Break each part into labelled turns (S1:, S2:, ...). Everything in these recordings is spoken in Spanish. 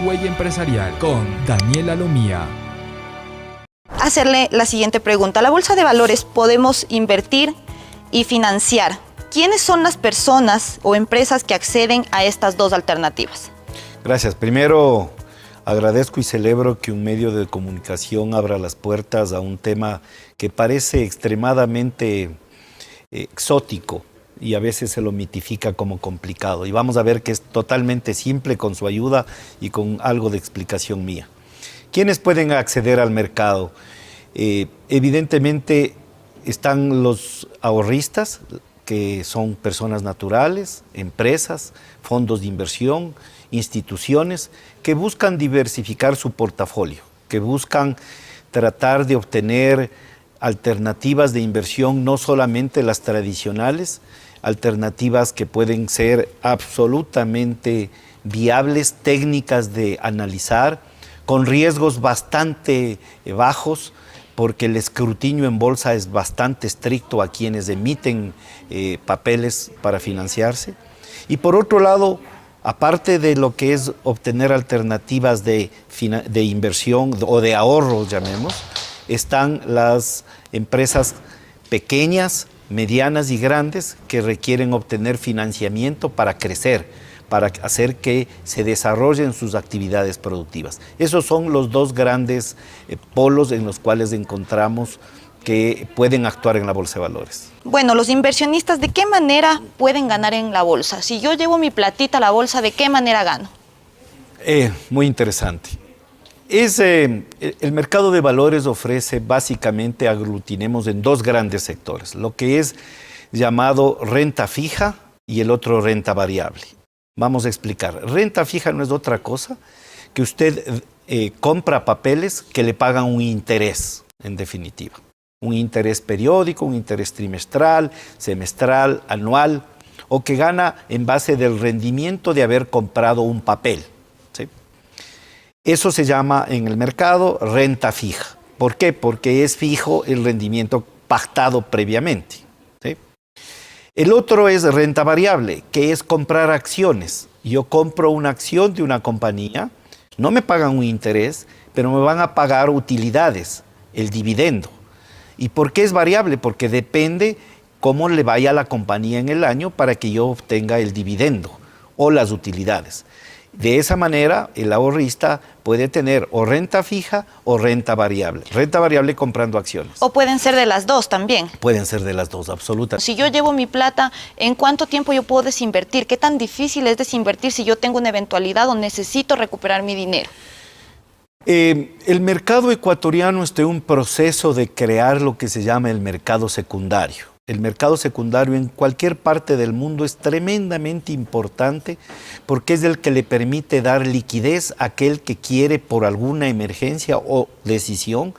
S1: Huella Empresarial con Daniela Lomía.
S2: Hacerle la siguiente pregunta. ¿La bolsa de valores podemos invertir y financiar? ¿Quiénes son las personas o empresas que acceden a estas dos alternativas?
S3: Gracias. Primero, agradezco y celebro que un medio de comunicación abra las puertas a un tema que parece extremadamente exótico y a veces se lo mitifica como complicado. Y vamos a ver que es totalmente simple con su ayuda y con algo de explicación mía. ¿Quiénes pueden acceder al mercado? Evidentemente están los ahorristas, que son personas naturales, empresas, fondos de inversión, instituciones que buscan diversificar su portafolio, que buscan tratar de obtener alternativas de inversión, no solamente las tradicionales, alternativas que pueden ser absolutamente viables, técnicas de analizar, con riesgos bastante bajos, porque el escrutinio en bolsa es bastante estricto a quienes emiten papeles para financiarse. Y por otro lado, aparte de lo que es obtener alternativas de inversión o de ahorros, llamemos, están las empresas pequeñas, medianas y grandes que requieren obtener financiamiento para crecer, para hacer que se desarrollen sus actividades productivas. Esos son los dos grandes polos en los cuales encontramos que pueden actuar en la bolsa de valores.
S2: Bueno, los inversionistas, ¿de qué manera pueden ganar en la bolsa? Si yo llevo mi platita a la bolsa, ¿de qué manera gano?
S3: Muy interesante. El mercado de valores ofrece básicamente, aglutinemos en dos grandes sectores, lo que es llamado renta fija y el otro renta variable. Vamos a explicar. Renta fija no es otra cosa que usted compra papeles que le pagan un interés, en definitiva. Un interés periódico, un interés trimestral, semestral, anual, o que gana en base del rendimiento de haber comprado un papel. ¿Sí? Eso se llama en el mercado renta fija. ¿Por qué? Porque es fijo el rendimiento pactado previamente. ¿Sí? El otro es renta variable, que es comprar acciones. Yo compro una acción de una compañía, no me pagan un interés, pero me van a pagar utilidades, el dividendo. ¿Y por qué es variable? Porque depende cómo le vaya a la compañía en el año para que yo obtenga el dividendo o las utilidades. De esa manera, el ahorrista puede tener o renta fija o renta variable. Renta variable comprando acciones.
S2: O pueden ser de las dos también.
S3: Pueden ser de las dos, absolutamente.
S2: Si yo llevo mi plata, ¿en cuánto tiempo yo puedo desinvertir? ¿Qué tan difícil es desinvertir si yo tengo una eventualidad o necesito recuperar mi dinero?
S3: El mercado ecuatoriano está en un proceso de crear lo que se llama el mercado secundario. El mercado secundario en cualquier parte del mundo es tremendamente importante porque es el que le permite dar liquidez a aquel que quiere por alguna emergencia o decisión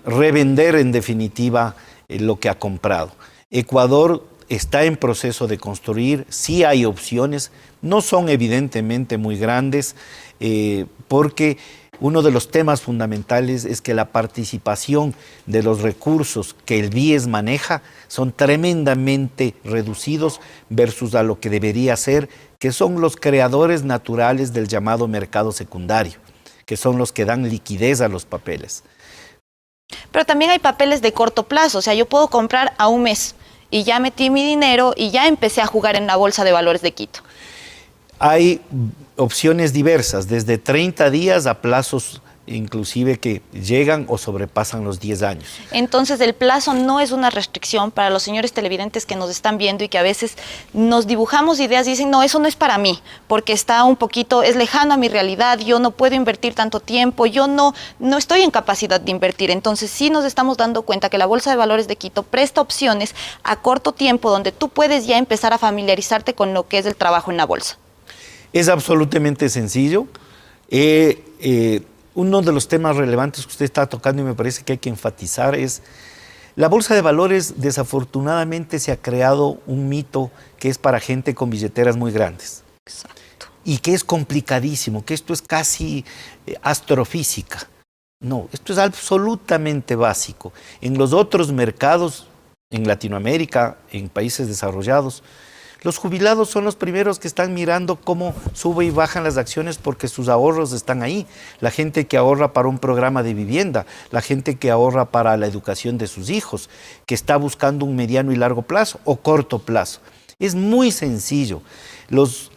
S3: revender en definitiva lo que ha comprado. Ecuador está en proceso de construir, sí hay opciones, no son evidentemente muy grandes porque uno de los temas fundamentales es que la participación de los recursos que el BIES maneja son tremendamente reducidos versus a lo que debería ser, que son los creadores naturales del llamado mercado secundario, que son los que dan liquidez a los papeles.
S2: Pero también hay papeles de corto plazo, o sea, yo puedo comprar a un mes y ya metí mi dinero y ya empecé a jugar en la Bolsa de Valores de Quito.
S3: Hay opciones diversas, desde 30 días a plazos inclusive que llegan o sobrepasan los 10 años.
S2: Entonces el plazo no es una restricción para los señores televidentes que nos están viendo y que a veces nos dibujamos ideas y dicen, no, eso no es para mí, porque está un poquito, es lejano a mi realidad, yo no puedo invertir tanto tiempo, yo no estoy en capacidad de invertir. Entonces sí nos estamos dando cuenta que la Bolsa de Valores de Quito presta opciones a corto tiempo donde tú puedes ya empezar a familiarizarte con lo que es el trabajo en la bolsa.
S3: Es absolutamente sencillo. Uno de los temas relevantes que usted está tocando y me parece que hay que enfatizar es la bolsa de valores. Desafortunadamente se ha creado un mito que es para gente con billeteras muy grandes.
S2: Exacto.
S3: Y que es complicadísimo, que esto es casi astrofísica. No, esto es absolutamente básico. En los otros mercados, en Latinoamérica, en países desarrollados, Los jubilados son los primeros que están mirando cómo sube y bajan las acciones porque sus ahorros están ahí. La gente que ahorra para un programa de vivienda, la gente que ahorra para la educación de sus hijos, que está buscando un mediano y largo plazo o corto plazo. Es muy sencillo.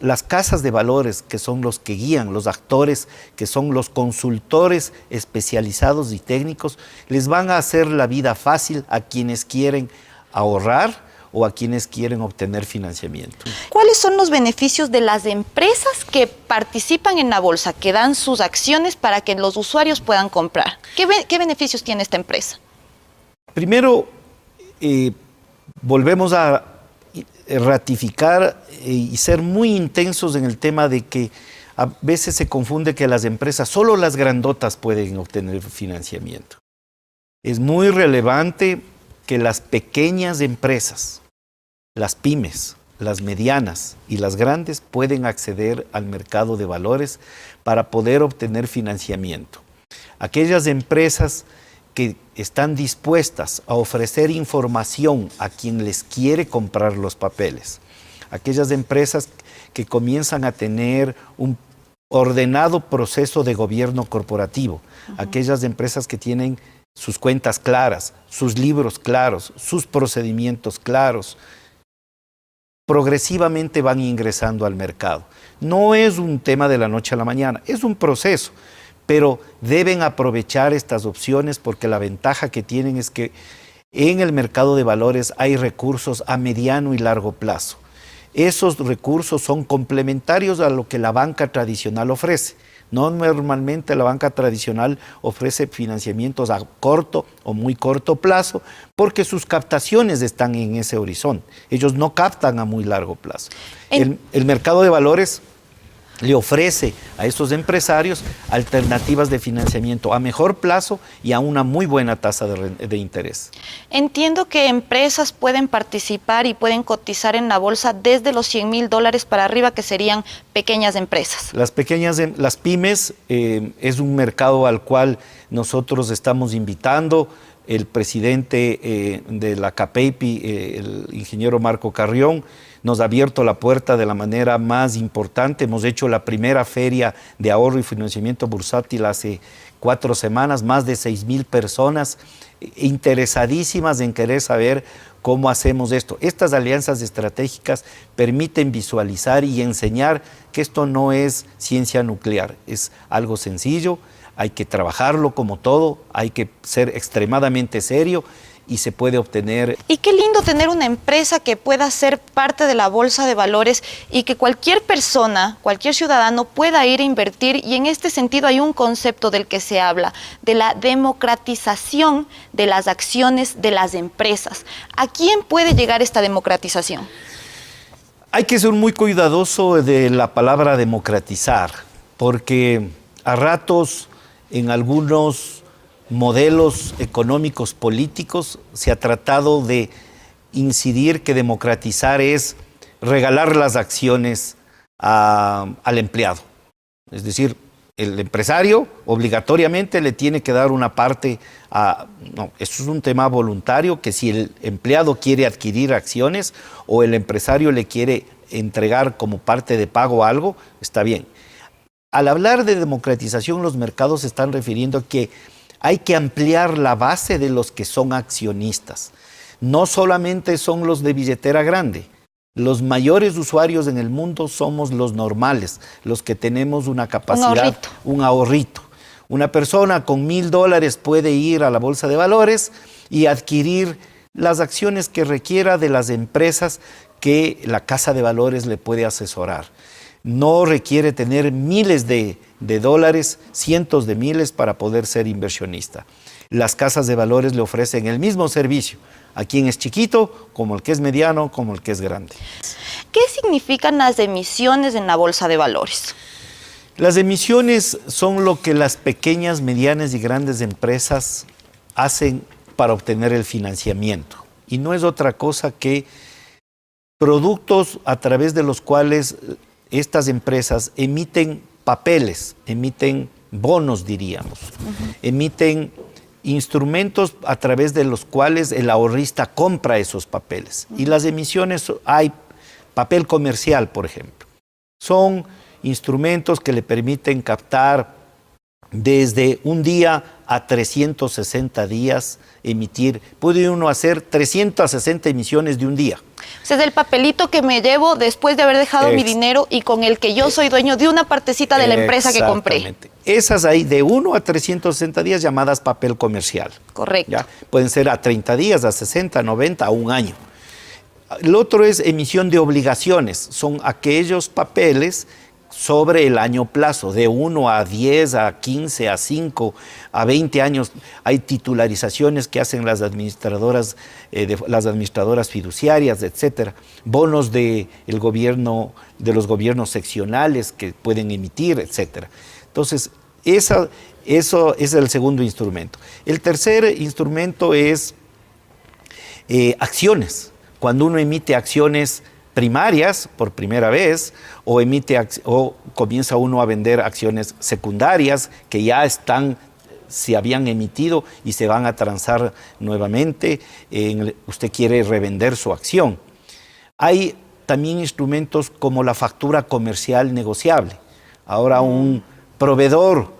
S3: Las casas de valores, que son los que guían, los actores, que son los consultores especializados y técnicos, les van a hacer la vida fácil a quienes quieren ahorrar o a quienes quieren obtener financiamiento.
S2: ¿Cuáles son los beneficios de las empresas que participan en la bolsa, que dan sus acciones para que los usuarios puedan comprar? ¿Qué beneficios tiene esta empresa?
S3: Primero, volvemos a ratificar y ser muy intensos en el tema de que a veces se confunde que las empresas, solo las grandotas pueden obtener financiamiento. Es muy relevante que las pequeñas empresas, las pymes, las medianas y las grandes pueden acceder al mercado de valores para poder obtener financiamiento. Aquellas empresas que están dispuestas a ofrecer información a quien les quiere comprar los papeles. Aquellas empresas que comienzan a tener un ordenado proceso de gobierno corporativo. Aquellas empresas que tienen sus cuentas claras, sus libros claros, sus procedimientos claros, progresivamente van ingresando al mercado. No es un tema de la noche a la mañana, es un proceso. Pero deben aprovechar estas opciones porque la ventaja que tienen es que en el mercado de valores hay recursos a mediano y largo plazo. Esos recursos son complementarios a lo que la banca tradicional ofrece. No, normalmente la banca tradicional ofrece financiamientos a corto o muy corto plazo porque sus captaciones están en ese horizonte. Ellos no captan a muy largo plazo. El mercado de valores le ofrece a estos empresarios alternativas de financiamiento a mejor plazo y a una muy buena tasa de interés.
S2: Entiendo que empresas pueden participar y pueden cotizar en la bolsa desde los $100,000 para arriba, que serían pequeñas empresas.
S3: Las pymes es un mercado al cual nosotros estamos invitando. El presidente de la CAPEIPI, el ingeniero Marco Carrión, nos ha abierto la puerta de la manera más importante. Hemos hecho la primera feria de ahorro y financiamiento bursátil hace 4 semanas, más de 6,000 personas interesadísimas en querer saber cómo hacemos esto. Estas alianzas estratégicas permiten visualizar y enseñar que esto no es ciencia nuclear, es algo sencillo. Hay que trabajarlo como todo, hay que ser extremadamente serio y se puede obtener.
S2: Y qué lindo tener una empresa que pueda ser parte de la bolsa de valores y que cualquier persona, cualquier ciudadano pueda ir a invertir. Y en este sentido hay un concepto del que se habla, de la democratización de las acciones de las empresas. ¿A quién puede llegar esta democratización?
S3: Hay que ser muy cuidadoso de la palabra democratizar, porque a ratos en algunos modelos económicos políticos se ha tratado de incidir que democratizar es regalar las acciones al empleado. Es decir, el empresario obligatoriamente le tiene que dar una parte a... No, esto es un tema voluntario que si el empleado quiere adquirir acciones o el empresario le quiere entregar como parte de pago algo, está bien. Al hablar de democratización, los mercados se están refiriendo a que hay que ampliar la base de los que son accionistas. No solamente son los de billetera grande. Los mayores usuarios en el mundo somos los normales, los que tenemos una capacidad, un ahorrito. Una persona con $1,000 puede ir a la bolsa de valores y adquirir las acciones que requiera de las empresas que la casa de valores le puede asesorar. No requiere tener miles de dólares, cientos de miles para poder ser inversionista. Las casas de valores le ofrecen el mismo servicio a quien es chiquito, como el que es mediano, como el que es grande.
S2: ¿Qué significan las emisiones en la bolsa de valores?
S3: Las emisiones son lo que las pequeñas, medianas y grandes empresas hacen para obtener el financiamiento. Y no es otra cosa que productos a través de los cuales estas empresas emiten papeles, emiten bonos, diríamos, emiten instrumentos a través de los cuales el ahorrista compra esos papeles. Y las emisiones hay Papel comercial, por ejemplo. Son instrumentos que le permiten captar desde un día a 360 días, emitir. Puede uno hacer 360 emisiones de un día.
S2: O sea, es el papelito que me llevo después de haber dejado mi dinero y con el que yo soy dueño de una partecita de la empresa que compré.
S3: Exactamente. Esas ahí de 1 a 360 días llamadas papel comercial.
S2: Correcto.
S3: ¿Ya? Pueden ser a 30 días, a 60, 90, a un año. El otro es emisión de obligaciones. Son aquellos papeles sobre el año plazo, de 1 a 10, a 15, a 5, a 20 años. Hay titularizaciones que hacen las administradoras fiduciarias, etcétera. Bonos del gobierno, de los gobiernos seccionales que pueden emitir, etcétera. Entonces, eso es el segundo instrumento. El tercer instrumento es acciones. Cuando uno emite acciones primarias por primera vez o comienza uno a vender acciones secundarias que ya se habían emitido y se van a transar nuevamente, usted quiere revender su acción. Hay también instrumentos como la factura comercial negociable. Ahora un proveedor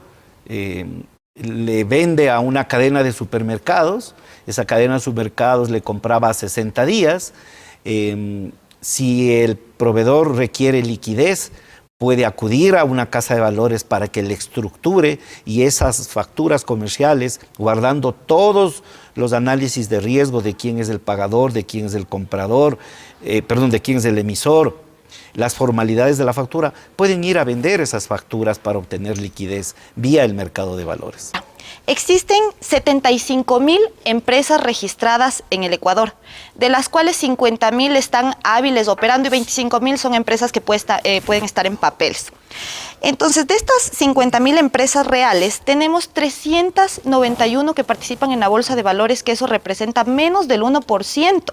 S3: le vende a una cadena de supermercados, esa cadena de supermercados le compraba a 60 días, si el proveedor requiere liquidez, puede acudir a una casa de valores para que le estructure y esas facturas comerciales, guardando todos los análisis de riesgo de quién es el pagador, de quién es el comprador, de quién es el emisor, las formalidades de la factura, pueden ir a vender esas facturas para obtener liquidez vía el mercado de valores.
S2: Existen 75,000 empresas registradas en el Ecuador, de las cuales 50,000 están hábiles operando y 25,000 son empresas que pueden estar en papeles. Entonces, de estas 50,000 empresas reales, tenemos 391 que participan en la Bolsa de Valores, que eso representa menos del 1%.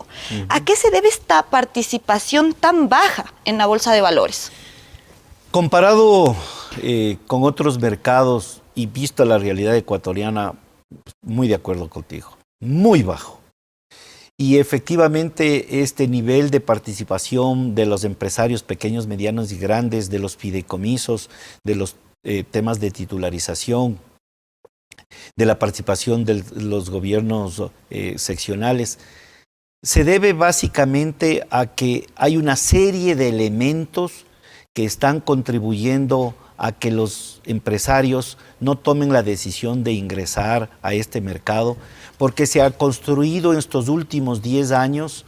S2: ¿A qué se debe esta participación tan baja en la Bolsa de Valores?
S3: Comparado con otros mercados y visto la realidad ecuatoriana, muy de acuerdo contigo, muy bajo. Y efectivamente este nivel de participación de los empresarios pequeños, medianos y grandes, de los fideicomisos, de los temas de titularización, de la participación de los gobiernos seccionales, se debe básicamente a que hay una serie de elementos que están contribuyendo a que los empresarios no tomen la decisión de ingresar a este mercado, porque se ha construido en estos últimos 10 años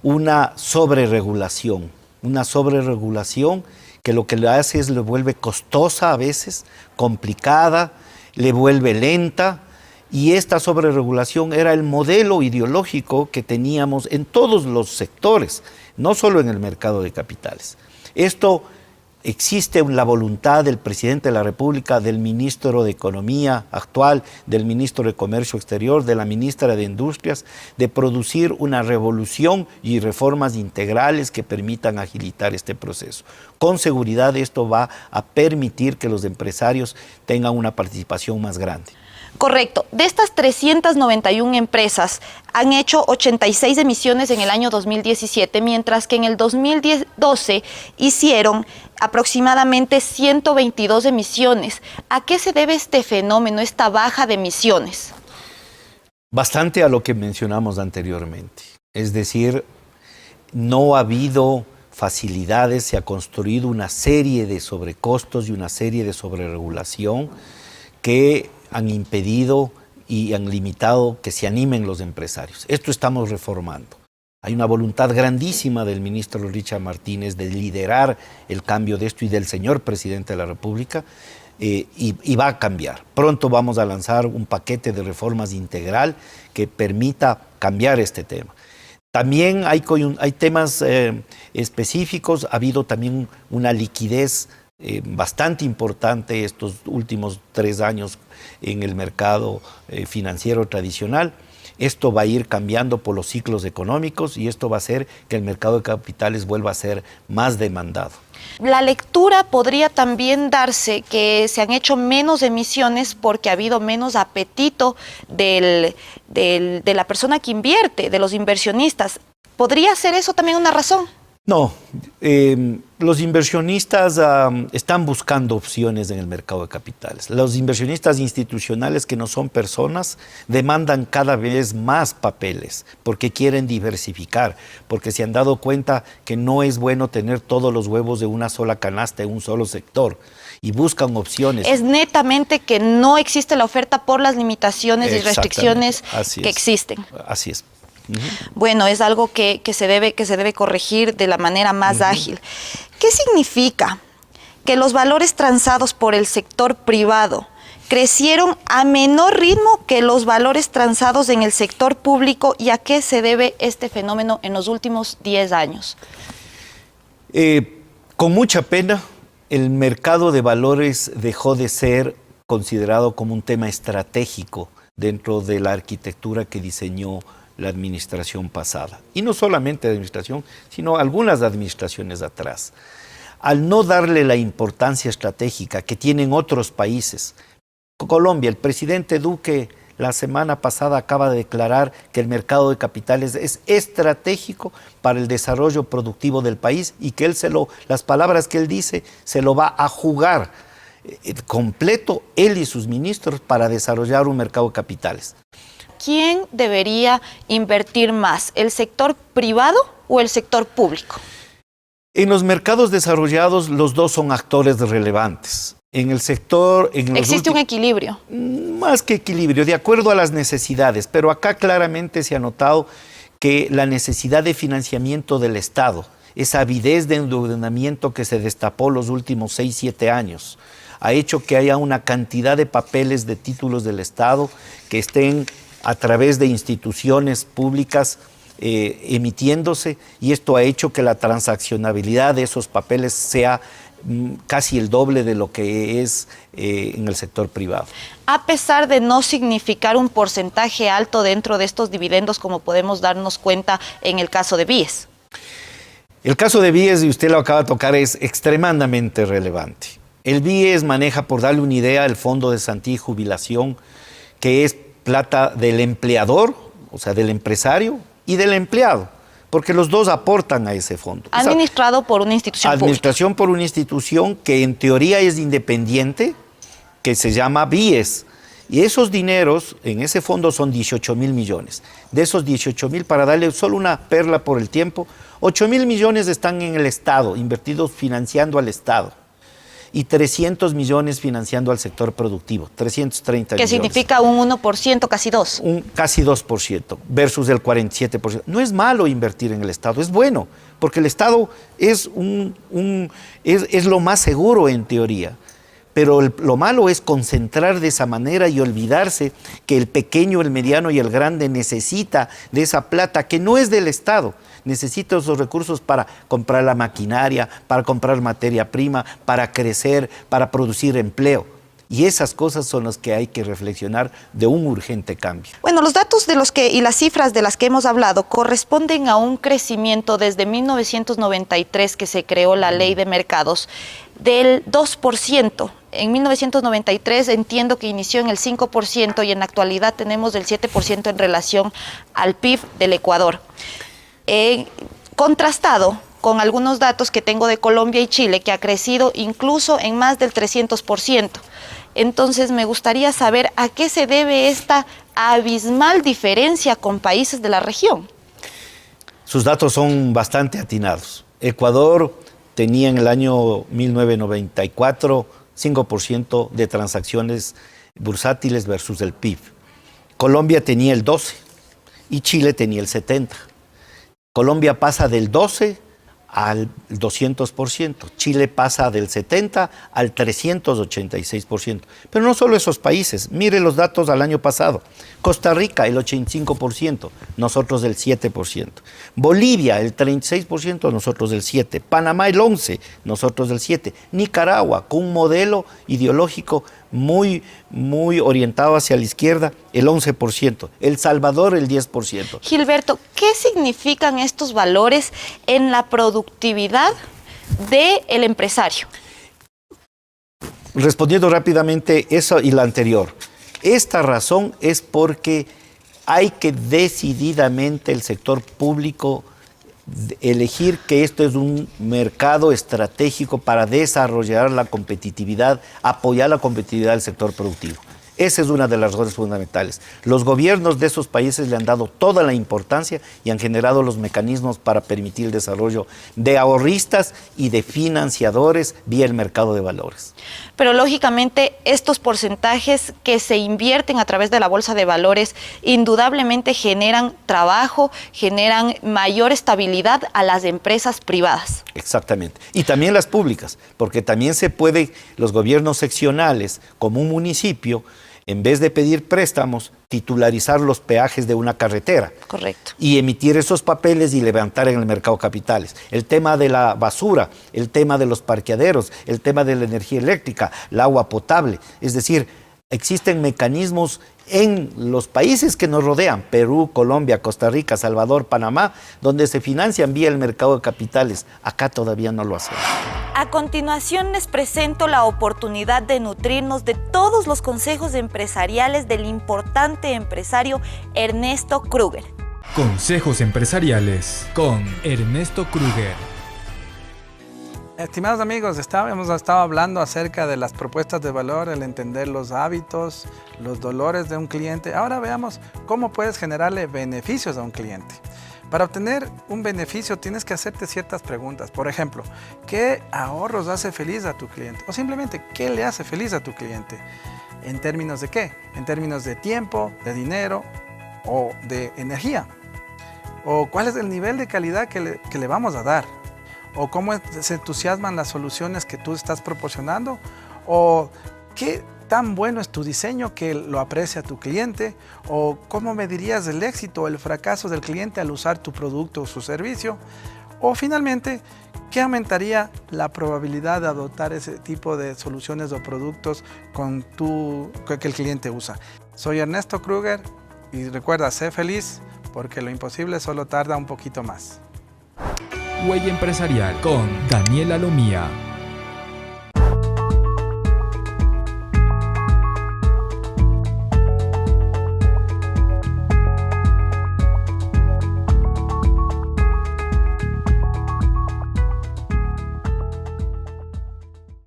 S3: una sobreregulación que lo que le hace es le vuelve costosa a veces, complicada, le vuelve lenta, y esta sobreregulación era el modelo ideológico que teníamos en todos los sectores, no solo en el mercado de capitales. Esto existe la voluntad del presidente de la República, del ministro de Economía actual, del ministro de Comercio Exterior, de la ministra de Industrias, de producir una revolución y reformas integrales que permitan agilitar este proceso. Con seguridad esto va a permitir que los empresarios tengan una participación más grande.
S2: Correcto. De estas 391 empresas han hecho 86 emisiones en el año 2017, mientras que en el 2012 hicieron aproximadamente 122 emisiones. ¿A qué se debe este fenómeno, esta baja de emisiones?
S3: Bastante a lo que mencionamos anteriormente. Es decir, no ha habido facilidades, se ha construido una serie de sobrecostos y una serie de sobreregulación que han impedido y han limitado que se animen los empresarios. Esto estamos reformando. Hay una voluntad grandísima del ministro Richard Martínez de liderar el cambio de esto y del señor presidente de la República y va a cambiar. Pronto vamos a lanzar un paquete de reformas integral que permita cambiar este tema. También hay temas específicos, ha habido también una liquidez bastante importante estos últimos 3 años en el mercado financiero tradicional. Esto va a ir cambiando por los ciclos económicos y esto va a hacer que el mercado de capitales vuelva a ser más demandado.
S2: La lectura podría también darse que se han hecho menos emisiones porque ha habido menos apetito de la persona que invierte, de los inversionistas. ¿Podría ser eso también una razón?
S3: No, los inversionistas están buscando opciones en el mercado de capitales. Los inversionistas institucionales que no son personas demandan cada vez más papeles porque quieren diversificar, porque se han dado cuenta que no es bueno tener todos los huevos de una sola canasta en un solo sector y buscan opciones.
S2: Es netamente que no existe la oferta por las limitaciones y restricciones que existen.
S3: Así es.
S2: Bueno, es algo que se debe corregir de la manera más ágil. ¿Qué significa que los valores transados por el sector privado crecieron a menor ritmo que los valores transados en el sector público y a qué se debe este fenómeno en los últimos 10 años?
S3: Con mucha pena, el mercado de valores dejó de ser considerado como un tema estratégico dentro de la arquitectura que diseñó la administración pasada. Y no solamente la administración, sino algunas administraciones atrás. Al no darle la importancia estratégica que tienen otros países. Colombia, el presidente Duque la semana pasada acaba de declarar que el mercado de capitales es estratégico para el desarrollo productivo del país y que las palabras que él dice se lo va a jugar completo él y sus ministros para desarrollar un mercado de capitales.
S2: ¿Quién debería invertir más, el sector privado o el sector público?
S3: En los mercados desarrollados los dos son actores relevantes. En el sector...
S2: ¿Existe un equilibrio?
S3: Más que equilibrio, de acuerdo a las necesidades, pero acá claramente se ha notado que la necesidad de financiamiento del Estado, esa avidez de endeudamiento que se destapó los últimos 6, 7 años, ha hecho que haya una cantidad de papeles de títulos del Estado que estén a través de instituciones públicas emitiéndose, y esto ha hecho que la transaccionabilidad de esos papeles sea casi el doble de lo que es en el sector privado.
S2: A pesar de no significar un porcentaje alto dentro de estos dividendos, como podemos darnos cuenta en el caso de BIES.
S3: El caso de BIES, y usted lo acaba de tocar, es extremadamente relevante. El BIES maneja, por darle una idea, el Fondo de Cesantía y Jubilación, que es plata del empleador, o sea, del empresario, y del empleado, porque los dos aportan a ese fondo.
S2: Administrado por una institución
S3: Administración por una institución que en teoría es independiente, que se llama BIES. Y esos dineros en ese fondo son 18.000 millones. De esos 18.000, para darle solo una perla por el tiempo, 8.000 millones están en el Estado, invertidos financiando al Estado. Y 300 millones financiando al sector productivo, 330 millones.
S2: Que significa un 1%, casi 2%.
S3: Casi 2%, versus el 47%. No es malo invertir en el Estado, es bueno, porque el Estado es lo más seguro en teoría. Pero lo malo es concentrar de esa manera y olvidarse que el pequeño, el mediano y el grande necesita de esa plata que no es del Estado. Necesita esos recursos para comprar la maquinaria, para comprar materia prima, para crecer, para producir empleo. Y esas cosas son las que hay que reflexionar de un urgente cambio.
S2: Bueno, los datos y las cifras de las que hemos hablado corresponden a un crecimiento desde 1993 que se creó la Ley de Mercados del 2%. En 1993 entiendo que inició en el 5% y en la actualidad tenemos del 7% en relación al PIB del Ecuador. Contrastado con algunos datos que tengo de Colombia y Chile, que ha crecido incluso en más del 300%. Entonces me gustaría saber a qué se debe esta abismal diferencia con países de la región.
S3: Sus datos son bastante atinados. Ecuador tenía en el año 1994 5% de transacciones bursátiles versus el PIB. Colombia tenía el 12% y Chile tenía el 70%. Colombia pasa del 12% al 200%, Chile pasa del 70% al 386%. Pero no solo esos países, mire los datos al año pasado. Costa Rica el 85%, nosotros el 7%. Bolivia el 36%, nosotros el 7%. Panamá el 11%, nosotros el 7%. Nicaragua, con un modelo ideológico muy orientado hacia la izquierda, el 11%. El Salvador el 10%.
S2: Gilberto, ¿qué significan estos valores en la productividad del empresario?
S3: Respondiendo rápidamente eso y la anterior. Esta razón es porque hay que decididamente el sector público elegir que esto es un mercado estratégico para desarrollar la competitividad, apoyar la competitividad del sector productivo. Esa es una de las razones fundamentales. Los gobiernos de esos países le han dado toda la importancia y han generado los mecanismos para permitir el desarrollo de ahorristas y de financiadores vía el mercado de valores.
S2: Pero lógicamente estos porcentajes que se invierten a través de la bolsa de valores indudablemente generan trabajo, generan mayor estabilidad a las empresas privadas.
S3: Exactamente. Y también las públicas, porque también se puede, los gobiernos seccionales, como un municipio, en vez de pedir préstamos, titularizar los peajes de una carretera.
S2: Correcto.
S3: Y emitir esos papeles y levantar en el mercado capitales. El tema de la basura, el tema de los parqueaderos, el tema de la energía eléctrica, el agua potable. Es decir, existen mecanismos en los países que nos rodean, Perú, Colombia, Costa Rica, Salvador, Panamá, donde se financian vía el mercado de capitales. Acá todavía no lo hacemos.
S2: A continuación les presento la oportunidad de nutrirnos de todos los consejos empresariales del importante empresario Ernesto Kruger.
S1: Consejos empresariales con Ernesto Kruger.
S4: Estimados amigos, hemos estado hablando acerca de las propuestas de valor, el entender los hábitos, los dolores de un cliente. Ahora veamos cómo puedes generarle beneficios a un cliente. Para obtener un beneficio tienes que hacerte ciertas preguntas. Por ejemplo, ¿qué ahorros hace feliz a tu cliente? O simplemente, ¿qué le hace feliz a tu cliente? ¿En términos de qué? En términos de tiempo, de dinero o de energía. ¿O cuál es el nivel de calidad que le vamos a dar? ¿O cómo se entusiasman las soluciones que tú estás proporcionando? ¿O qué tan bueno es tu diseño que lo aprecia tu cliente? ¿O cómo medirías el éxito o el fracaso del cliente al usar tu producto o su servicio? O finalmente, ¿qué aumentaría la probabilidad de adoptar ese tipo de soluciones o productos que el cliente usa? Soy Ernesto Kruger y recuerda, sé feliz porque lo imposible solo tarda un poquito más.
S1: Huella Empresarial con Daniela Lomía.